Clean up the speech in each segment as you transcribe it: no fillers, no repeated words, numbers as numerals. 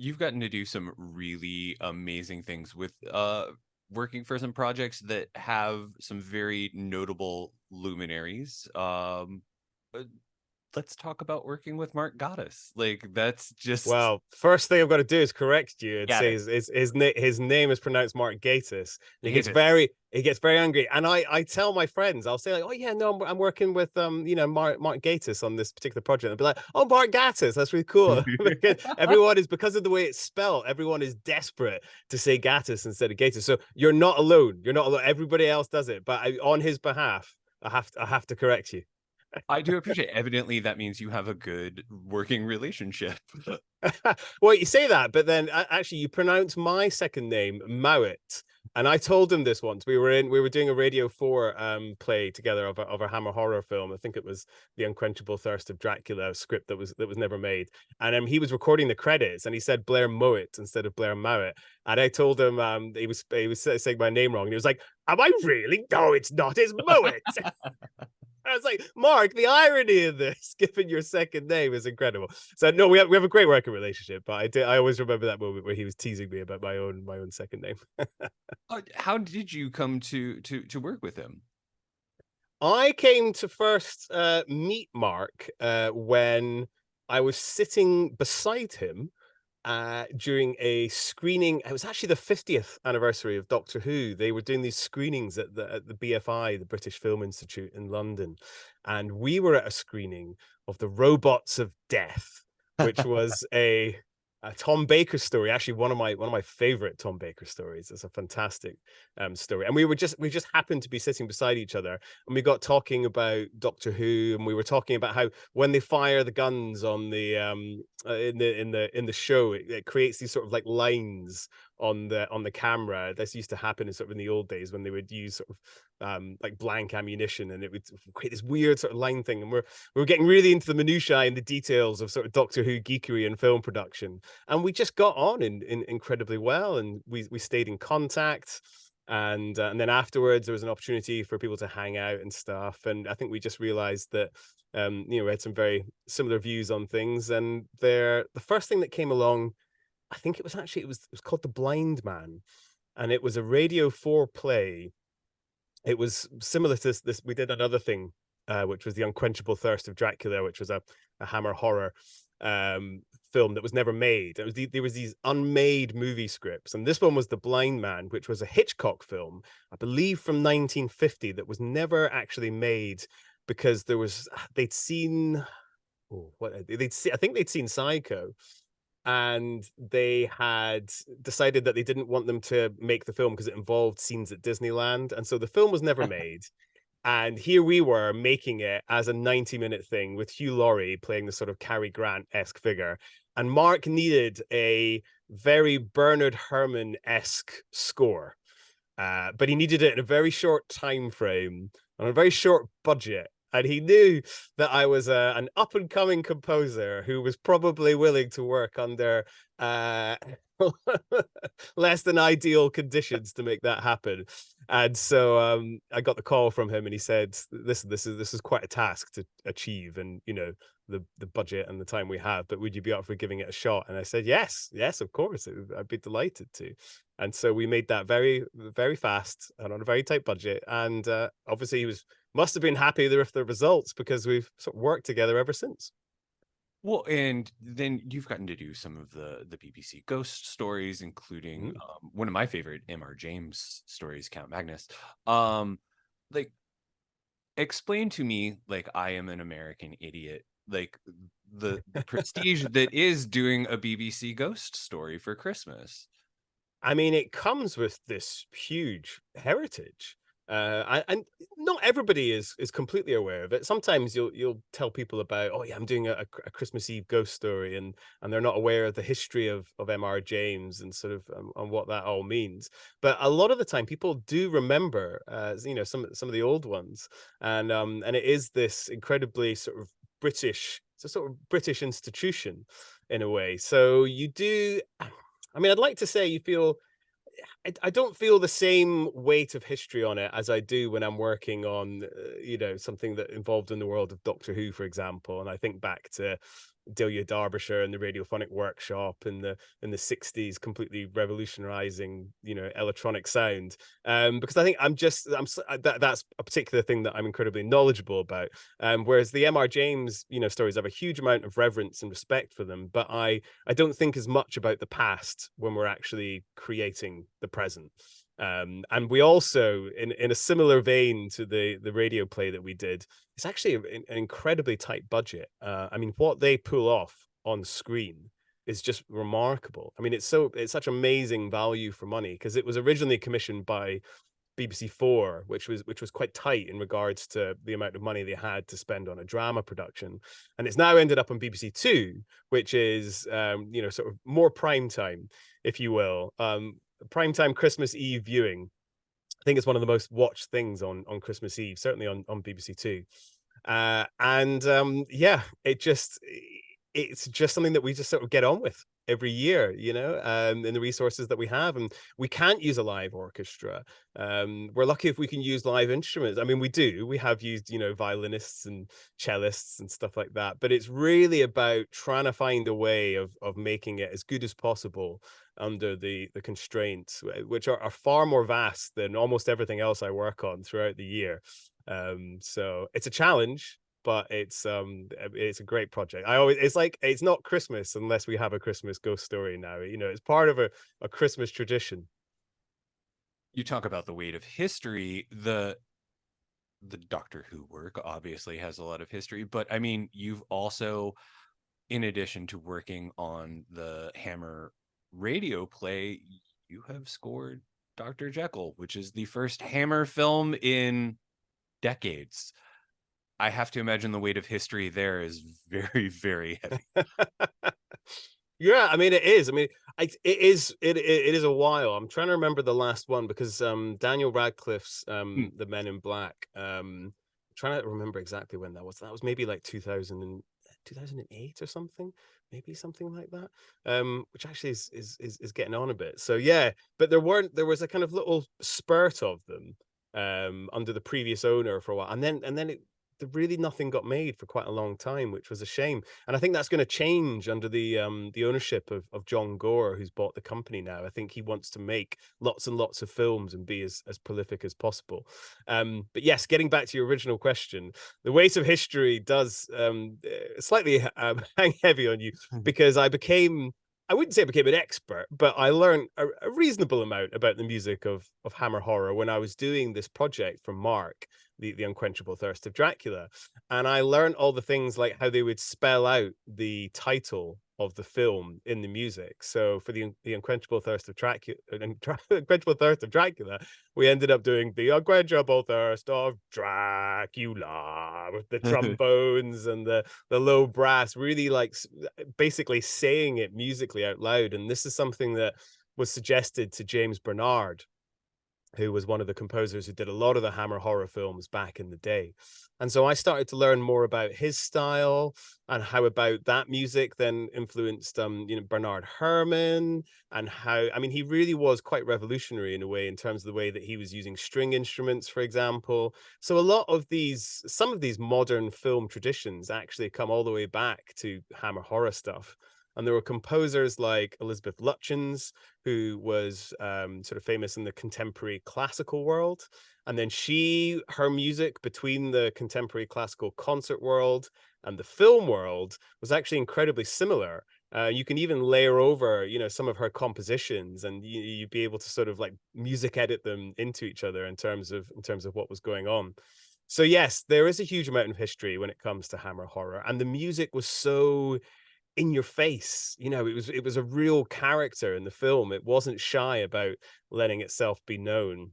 you've gotten to do some really amazing things with working for some projects that have some very notable luminaries. Uh, let's talk about working with Mark Gatiss. Like that's just Well, first thing I've got to do is correct you and say Gatiss. his name is pronounced Mark Gatiss. And Gatiss. he gets very angry. And I tell my friends, I'll say like, oh yeah, no, I'm working with Mark Gatiss on this particular project. They'll be like, oh, Mark Gatiss, that's really cool. Because everyone is, because of the way it's spelled, everyone is desperate to say Gatiss instead of Gatiss. So you're not alone. You're not alone. Everybody else does it, but on his behalf, I have to correct you. I do appreciate. Evidently, that means you have a good working relationship. Well, you say that, but then actually you pronounce my second name Mowat. And I told him this once. We were doing a Radio 4 play together of a Hammer horror film. I think it was The Unquenchable Thirst of Dracula, a script that was never made. And he was recording the credits and he said Blair Mowat instead of Blair Mowat. And I told him he was saying my name wrong. And he was like, am I really? No, it's not. It's Mowat. I was like, Mark, the irony of this, given your second name, is incredible. So no, we have a great working relationship, but I always remember that moment where he was teasing me about my own second name. How did you come to work with him? I came to first meet Mark when I was sitting beside him during a screening. It was actually the 50th anniversary of Doctor Who. They were doing these screenings at the BFI, the British Film Institute in London, and we were at a screening of The Robots of Death, which was a Tom Baker story. Actually, one of my favorite Tom Baker stories. It's a fantastic story, and we just happened to be sitting beside each other, and we got talking about Doctor Who, and we were talking about how when they fire the guns on the in the show, it creates these sort of like lines on the camera. This used to happen in sort of in the old days when they would use sort of like blank ammunition, and it would create this weird sort of line thing. And we were getting really into the minutiae and the details of sort of Doctor Who geekery and film production, and we just got on in incredibly well, and we stayed in contact. And then afterwards, there was an opportunity for people to hang out and stuff. And I think we just realized that we had some very similar views on things. And the first thing that came along, I think it was called The Blind Man, and it was a Radio 4 play. It was similar to this. We did another thing, which was The Unquenchable Thirst of Dracula, which was a Hammer horror film that was never made. There was these unmade movie scripts, and this one was The Blind Man, which was a Hitchcock film, I believe from 1950, that was never actually made because they'd seen I think they'd seen Psycho, and they had decided that they didn't want them to make the film because it involved scenes at Disneyland, and so the film was never made. And here we were making it as a 90-minute thing with Hugh Laurie playing the sort of Cary Grant-esque figure. And Mark needed a very Bernard Herrmann-esque score. But he needed it in a very short time frame on a very short budget. And he knew that I was an up and coming composer who was probably willing to work under less than ideal conditions to make that happen. And so I got the call from him, and he said, "Listen, this is quite a task to achieve, and the budget and the time we have. But would you be up for giving it a shot?" And I said, "Yes, yes, of course. I'd be delighted to." And so we made that very, very fast and on a very tight budget. And obviously, he must have been happy with the results because we've sort of worked together ever since. Well, and then you've gotten to do some of the BBC ghost stories, including Mm. one of my favorite M.R. James stories, Count Magnus. Um, like, explain to me, like I am an American idiot, like the prestige that is doing a BBC ghost story for Christmas. I mean, it comes with this huge heritage. And not everybody is completely aware of it. Sometimes you'll tell people about, oh yeah, I'm doing a Christmas Eve ghost story, and they're not aware of the history of M.R. James and sort of and what that all means. But a lot of the time, people do remember, some of the old ones, and it is this incredibly sort of British, it's a sort of British institution in a way. So you do. I mean, I'd like to say you feel I don't feel the same weight of history on it as I do when I'm working on, something that involved in the world of Doctor Who, for example. And I think back to, Delia Derbyshire and the Radiophonic Workshop in the 60s, completely revolutionizing, you know, electronic sound. Because I think that's a particular thing that I'm incredibly knowledgeable about. Whereas the M.R. James, you know, stories, have a huge amount of reverence and respect for them, but I don't think as much about the past when we're actually creating the present. And we also, in a similar vein to the radio play that we did, it's actually an incredibly tight budget. I mean, what they pull off on screen is just remarkable. I mean, it's such amazing value for money, because it was originally commissioned by BBC4, which was quite tight in regards to the amount of money they had to spend on a drama production, and it's now ended up on BBC2, which is you know, sort of more prime time, if you will. Primetime Christmas Eve viewing. I think it's one of the most watched things on Christmas Eve, certainly on BBC Two. And yeah, it's just something that we just sort of get on with every year, you know, in the resources that we have. And we can't use a live orchestra. We're lucky if we can use live instruments. I mean, we have used, you know, violinists and cellists and stuff like that, but it's really about trying to find a way of making it as good as possible under the constraints, which are far more vast than almost everything else I work on throughout the year. So it's a challenge, but it's a great project. It's like, it's not Christmas unless we have a Christmas ghost story now. You know, it's part of a Christmas tradition. You talk about the weight of history. The Doctor Who work obviously has a lot of history, but I mean, you've also, in addition to working on the Hammer radio play, you have scored Dr. Jekyll, which is the first Hammer film in decades. I have to imagine the weight of history there is very, very heavy. Yeah, I mean, it is. I mean, it is a while. I'm trying to remember the last one, because Daniel Radcliffe's The Men in Black. Trying to remember exactly when that was. That was maybe like 2008 or something, maybe something like that. Which actually is getting on a bit. So yeah, but there was a kind of little spurt of them under the previous owner for a while, and then really nothing got made for quite a long time, which was a shame. And I think that's going to change under the ownership of John Gore, who's bought the company now. I think he wants to make lots and lots of films and be as prolific as possible. But yes, getting back to your original question, the weight of history does slightly hang heavy on you, because I wouldn't say I became an expert, but I learned a reasonable amount about the music of Hammer horror when I was doing this project for Mark, the Unquenchable Thirst of Dracula. And I learned all the things like how they would spell out the title of the film in the music. So for the Unquenchable Thirst of Dracula, Unquenchable Thirst of Dracula, we ended up doing the Unquenchable Thirst of Dracula, with the trombones and the low brass, really like basically saying it musically out loud. And this is something that was suggested to James Bernard, who was one of the composers who did a lot of the Hammer horror films back in the day. And so I started to learn more about his style and how about that music then influenced, you know, Bernard Herrmann, and how, I mean, he really was quite revolutionary in a way in terms of the way that he was using string instruments, for example. So some of these modern film traditions actually come all the way back to Hammer horror stuff. And there were composers like Elizabeth Lutyens, who was sort of famous in the contemporary classical world. And then her music between the contemporary classical concert world and the film world was actually incredibly similar. You can even layer over, you know, some of her compositions, and you'd be able to sort of like music edit them into each other in terms of what was going on. So yes, there is a huge amount of history when it comes to Hammer horror, and the music was so in your face. You know, it was a real character in the film. It wasn't shy about letting itself be known.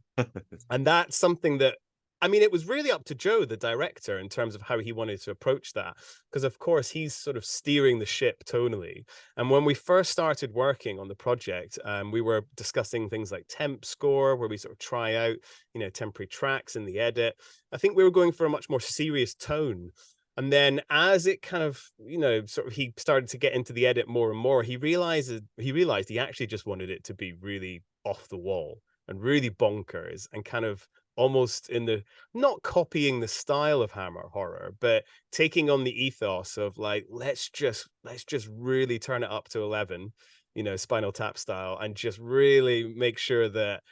And that's something that, I mean, it was really up to Joe, the director, in terms of how he wanted to approach that. Because of course he's sort of steering the ship tonally. And when we first started working on the project, we were discussing things like temp score, where we sort of try out, you know, temporary tracks in the edit. I think we were going for a much more serious tone. And then as it kind of, you know, sort of he started to get into the edit more and more, he realized he actually just wanted it to be really off the wall and really bonkers and kind of almost in the not copying the style of Hammer horror, but taking on the ethos of like, let's just really turn it up to 11, Spinal Tap style, and just really make sure that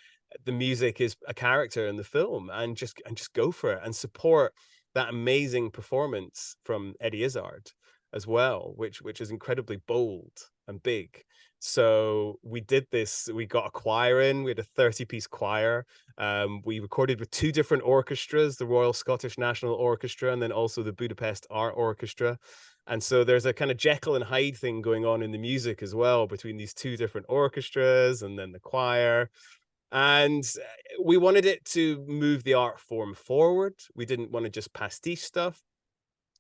the music is a character in the film, and just go for it and support that amazing performance from Eddie Izzard as well, which is incredibly bold and big. So we did this. We got a choir in. We had a 30-piece choir. We recorded with two different orchestras, the Royal Scottish National Orchestra and then also the Budapest Art Orchestra. And so there's a kind of Jekyll and Hyde thing going on in the music as well between these two different orchestras and then the choir. And we wanted it to move the art form forward. We didn't want to just pastiche stuff,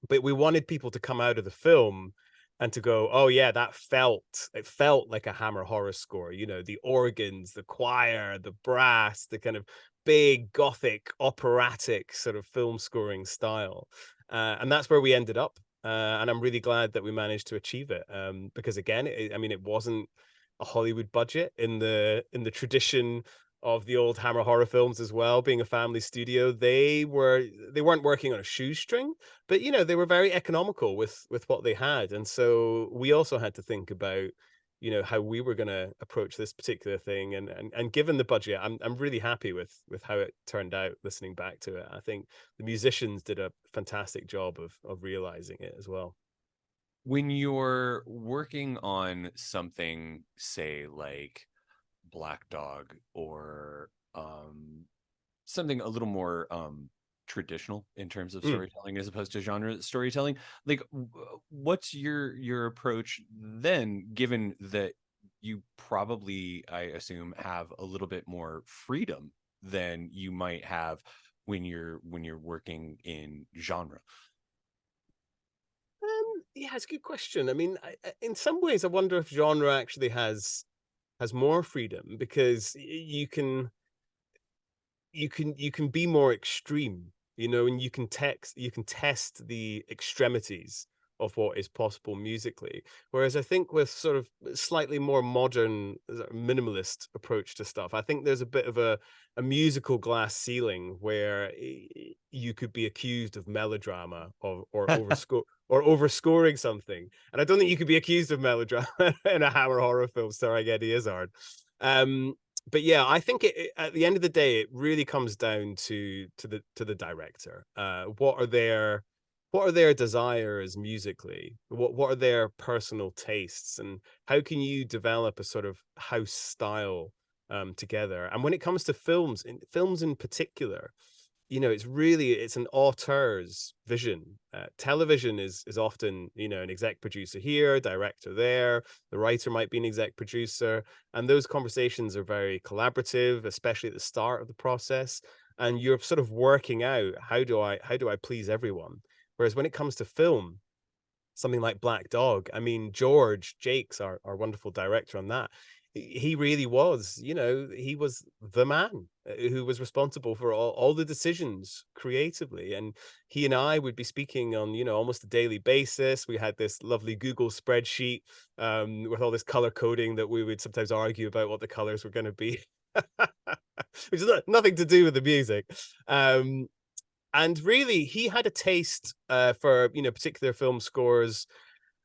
but we wanted people to come out of the film and to go, oh yeah, it felt like a Hammer horror score, the organs, the choir, the brass, the kind of big gothic operatic sort of film scoring style. And that's where we ended up. And I'm really glad that we managed to achieve it. Because again, it wasn't a Hollywood budget in the tradition of the old Hammer horror films as well. Being a family studio, they weren't working on a shoestring, but they were very economical with what they had. And so we also had to think about how we were going to approach this particular thing. And given the budget, I'm really happy with how it turned out. Listening back to it, I think the musicians did a fantastic job of realizing it as well. When you're working on something, say like Black Dog, or something a little more traditional in terms of Mm. storytelling as opposed to genre storytelling, like what's your approach then, given that you probably, I assume, have a little bit more freedom than you might have when you're working in genre? Yeah, it's a good question. I mean, in some ways, I wonder if genre actually has more freedom because you can be more extreme, and you can test the extremities of what is possible musically. Whereas I think with sort of slightly more modern minimalist approach to stuff, I think there's a bit of a musical glass ceiling where you could be accused of melodrama or overscoring something. And I don't think you could be accused of melodrama in a Hammer horror film starring Eddie Izzard. Um, but yeah, I think at the end of the day, it really comes down to the director. What are their desires musically? What are their personal tastes, and how can you develop a sort of house style together? And when it comes to films in particular, it's an auteur's vision. Television is often, an exec producer here, director there. The writer might be an exec producer, and those conversations are very collaborative, especially at the start of the process. And you're sort of working out, how do I please everyone? Whereas when it comes to film, something like Black Dog. I mean, George Jakes, our wonderful director on that, he really was, he was the man who was responsible for all the decisions creatively. And he and I would be speaking on, almost a daily basis. We had this lovely Google spreadsheet with all this color coding that we would sometimes argue about what the colors were going to be. Which is nothing to do with the music. And really, he had a taste for particular film scores.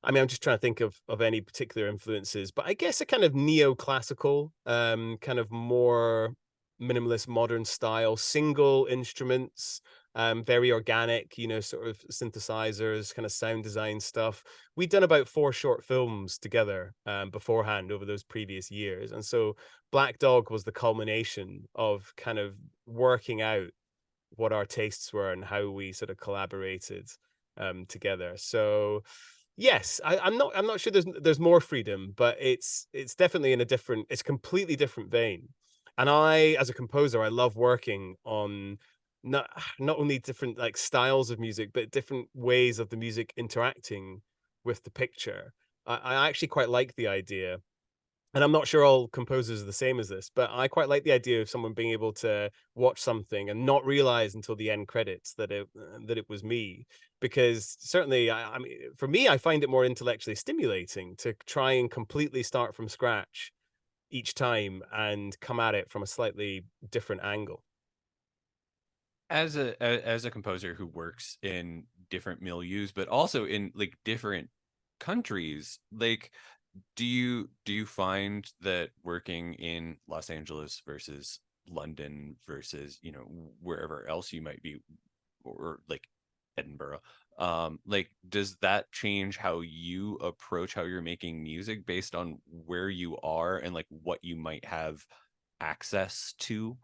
I mean, I'm just trying to think of any particular influences, but I guess a kind of neoclassical, kind of more minimalist modern style, single instruments, very organic, sort of synthesizers, kind of sound design stuff. We'd done about 4 short films together beforehand over those previous years. And so Black Dog was the culmination of kind of working out what our tastes were and how we sort of collaborated together. So yes, I'm not sure there's more freedom, but it's definitely in it's completely different vein. And I, as a composer, I love working on not only different like styles of music, but different ways of the music interacting with the picture. I actually quite like the idea, and I'm not sure all composers are the same as this, but I quite like the idea of someone being able to watch something and not realize until the end credits that it was me. Because certainly, I mean, for me, I find it more intellectually stimulating to try and completely start from scratch each time and come at it from a slightly different angle. as a composer who works in different milieus, but also in like different countries, like do you find that working in Los Angeles versus London versus, you know, wherever else you might be, or like Edinburgh, like does that change how you approach how you're making music based on where you are and like what you might have access to?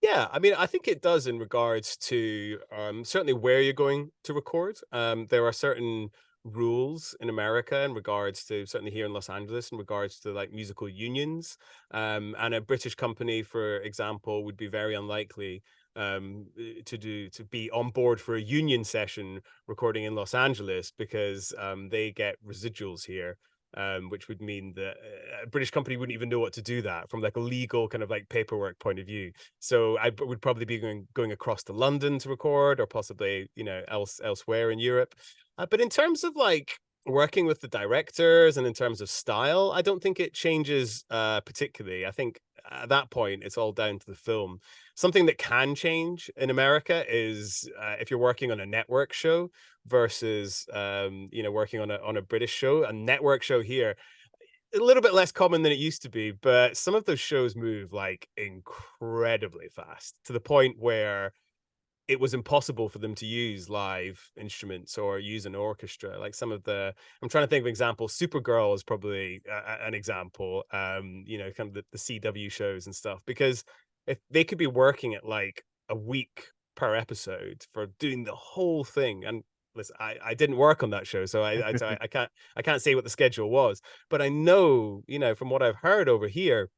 Yeah, I mean, I think it does in regards to certainly where you're going to record. There are certain rules in America in regards to, certainly here in Los Angeles, in regards to like musical unions. And a British company, for example, would be very unlikely to be on board for a union session recording in Los Angeles because they get residuals here, which would mean that a British company wouldn't even know what to do that from like a legal kind of like paperwork point of view. So I would probably be going across to London to record, or possibly, you know, elsewhere in Europe. But in terms of like working with the directors and in terms of style, I don't think it changes particularly. I think at that point it's all down to the film. Something that can change in America is if you're working on a network show versus you know, working on a British show. A network show here, a little bit less common than it used to be, but some of those shows move like incredibly fast to the point where it was impossible for them to use live instruments or use an orchestra. Like some of the, I'm trying to think of examples. Supergirl is probably an example. You know, kind of the CW shows and stuff, because if they could be working at like a week per episode for doing the whole thing. And listen, I didn't work on that show, so I can't say what the schedule was, but I know, you know, from what I've heard over here,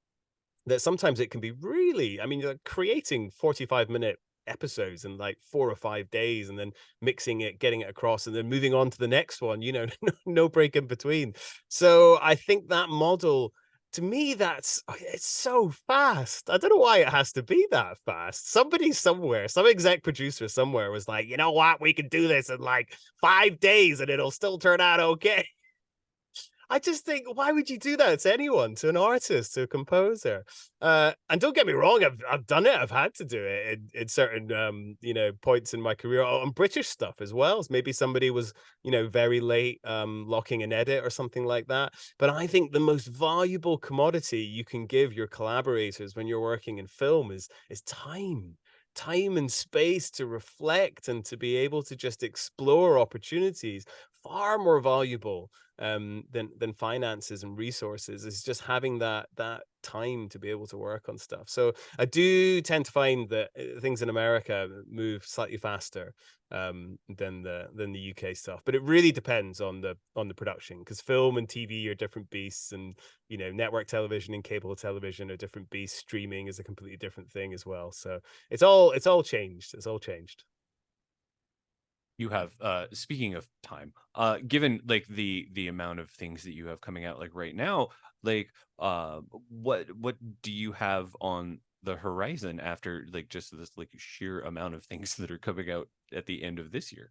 that sometimes it can be really, I mean, you're creating 45-minute episodes in like 4 or 5 days and then mixing it, getting it across, and then moving on to the next one, you know, no break in between. So I think that model, to me, that's it's so fast. I don't know why it has to be that fast. Somebody somewhere, some exec producer somewhere was like, you know what, we can do this in like 5 days and it'll still turn out okay. I just think, why would you do that to anyone, to an artist, to a composer? And don't get me wrong, I've done it. I've had to do it in certain you know, points in my career on British stuff as well. As maybe somebody was, you know, very late locking an edit or something like that. But I think the most valuable commodity you can give your collaborators when you're working in film is time. Time and space to reflect and to be able to just explore opportunities, far more valuable than finances and resources, is just having that time to be able to work on stuff. So I do tend to find that things in America move slightly faster than the UK stuff, but it really depends on the production, because film and TV are different beasts, and you know, network television and cable television are different beasts. Streaming is a completely different thing as well. So it's all changed. It's all changed. You have speaking of time, given like the amount of things that you have coming out like right now, like what do you have on the horizon after like just this like sheer amount of things that are coming out at the end of this year?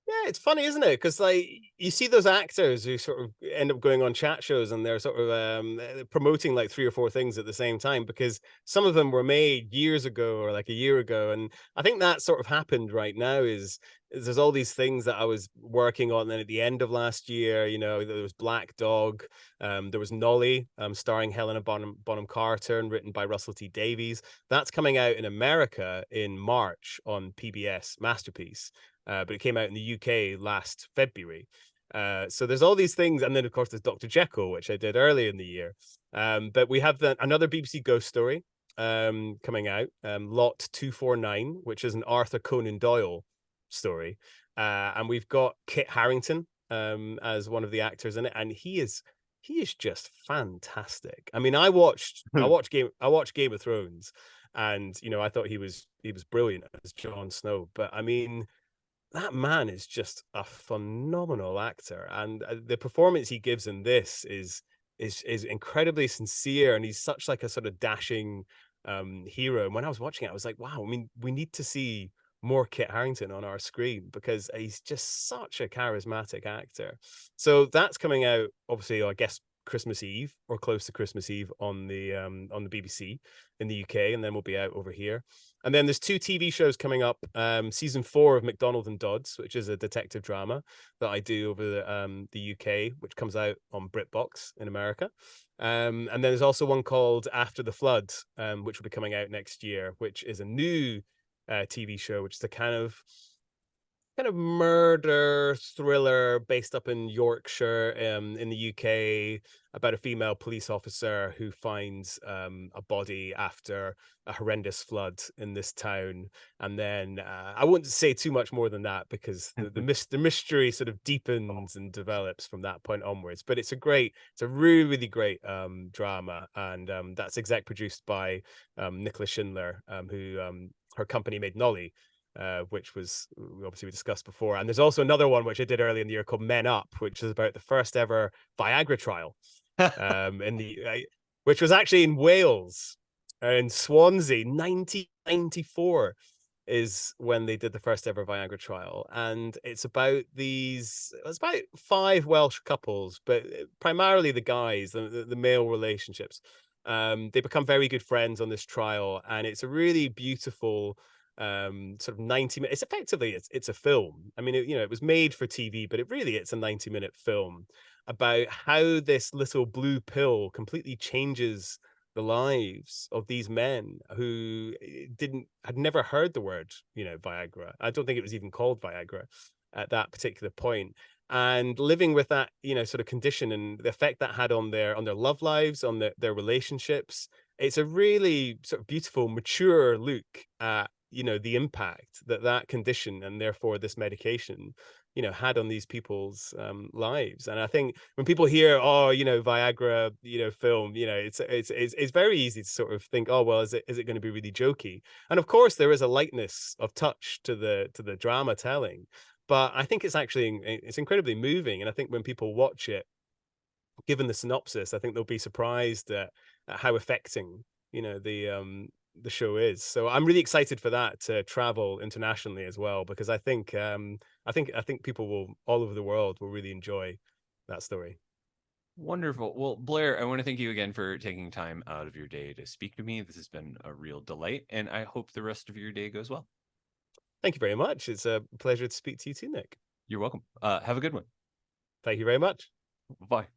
Yeah, it's funny, isn't it? Because like you see those actors who sort of end up going on chat shows and they're sort of promoting like three or four things at the same time, because some of them were made years ago or like a year ago, and I think that sort of happened right now. Is there's all these things that I was working on, then at the end of last year, you know, there was Black Dog, there was Nolly, starring Helena Bonham Carter and written by Russell T Davies. That's coming out in America in March on PBS Masterpiece, but it came out in the UK last February. So there's all these things, and then of course there's Dr. Jekyll, which I did early in the year. But we have another BBC ghost story coming out, Lot 249, which is an Arthur Conan Doyle story, and we've got Kit Harington as one of the actors in it, and he is just fantastic. I mean, I watched Game of Thrones, and you know, I thought he was brilliant as Jon Snow, but I mean, that man is just a phenomenal actor, and the performance he gives in this is incredibly sincere, and he's such like a sort of dashing hero. And when I was watching it, I was like, wow, I mean, we need to see more Kit Harington on our screen, because he's just such a charismatic actor. So that's coming out, obviously, I guess Christmas Eve or close to Christmas Eve on the BBC in the UK, and then we'll be out over here. And then there's 2 TV shows coming up. Season 4 of McDonald and Dodds, which is a detective drama that I do over the UK, which comes out on BritBox in America. And then there's also one called After the Flood, which will be coming out next year, which is a new TV show, which is a kind of murder thriller based up in Yorkshire, in the UK, about a female police officer who finds a body after a horrendous flood in this town. And then I won't say too much more than that, because the mystery sort of deepens and develops from that point onwards. But it's a really, really great drama, and that's exec produced by Nicola Schindler, who her company made Nolly, which was obviously we discussed before. And there's also another one which I did early in the year called Men Up, which is about the first ever Viagra trial, which was actually in Wales, in Swansea, 1994 is when they did the first ever Viagra trial. And it's about 5 Welsh couples, but primarily the guys, the male relationships. They become very good friends on this trial, and it's a really beautiful sort of 90-minute, it's effectively it's a film. I mean, it was made for TV, but it's a 90-minute film about how this little blue pill completely changes the lives of these men who had never heard the word, Viagra. I don't think it was even called Viagra at that particular point. And living with that, sort of condition, and the effect that had on their love lives, on their relationships. It's a really sort of beautiful, mature look at the impact that condition, and therefore this medication, had on these people's lives. And I think when people hear, Viagra, film, it's very easy to sort of think, oh well, is it going to be really jokey? And of course there is a lightness of touch to the drama telling, but I think it's incredibly moving. And I think when people watch it, given the synopsis, I think they'll be surprised at how affecting the show is. So I'm really excited for that to travel internationally as well, because I think people all over the world will really enjoy that story. Wonderful. Well, Blair, I want to thank you again for taking time out of your day to speak to me. This has been a real delight, and I hope the rest of your day goes well. Thank you very much. It's a pleasure to speak to you too, Nick. You're welcome. Have a good one. Thank you very much. Bye.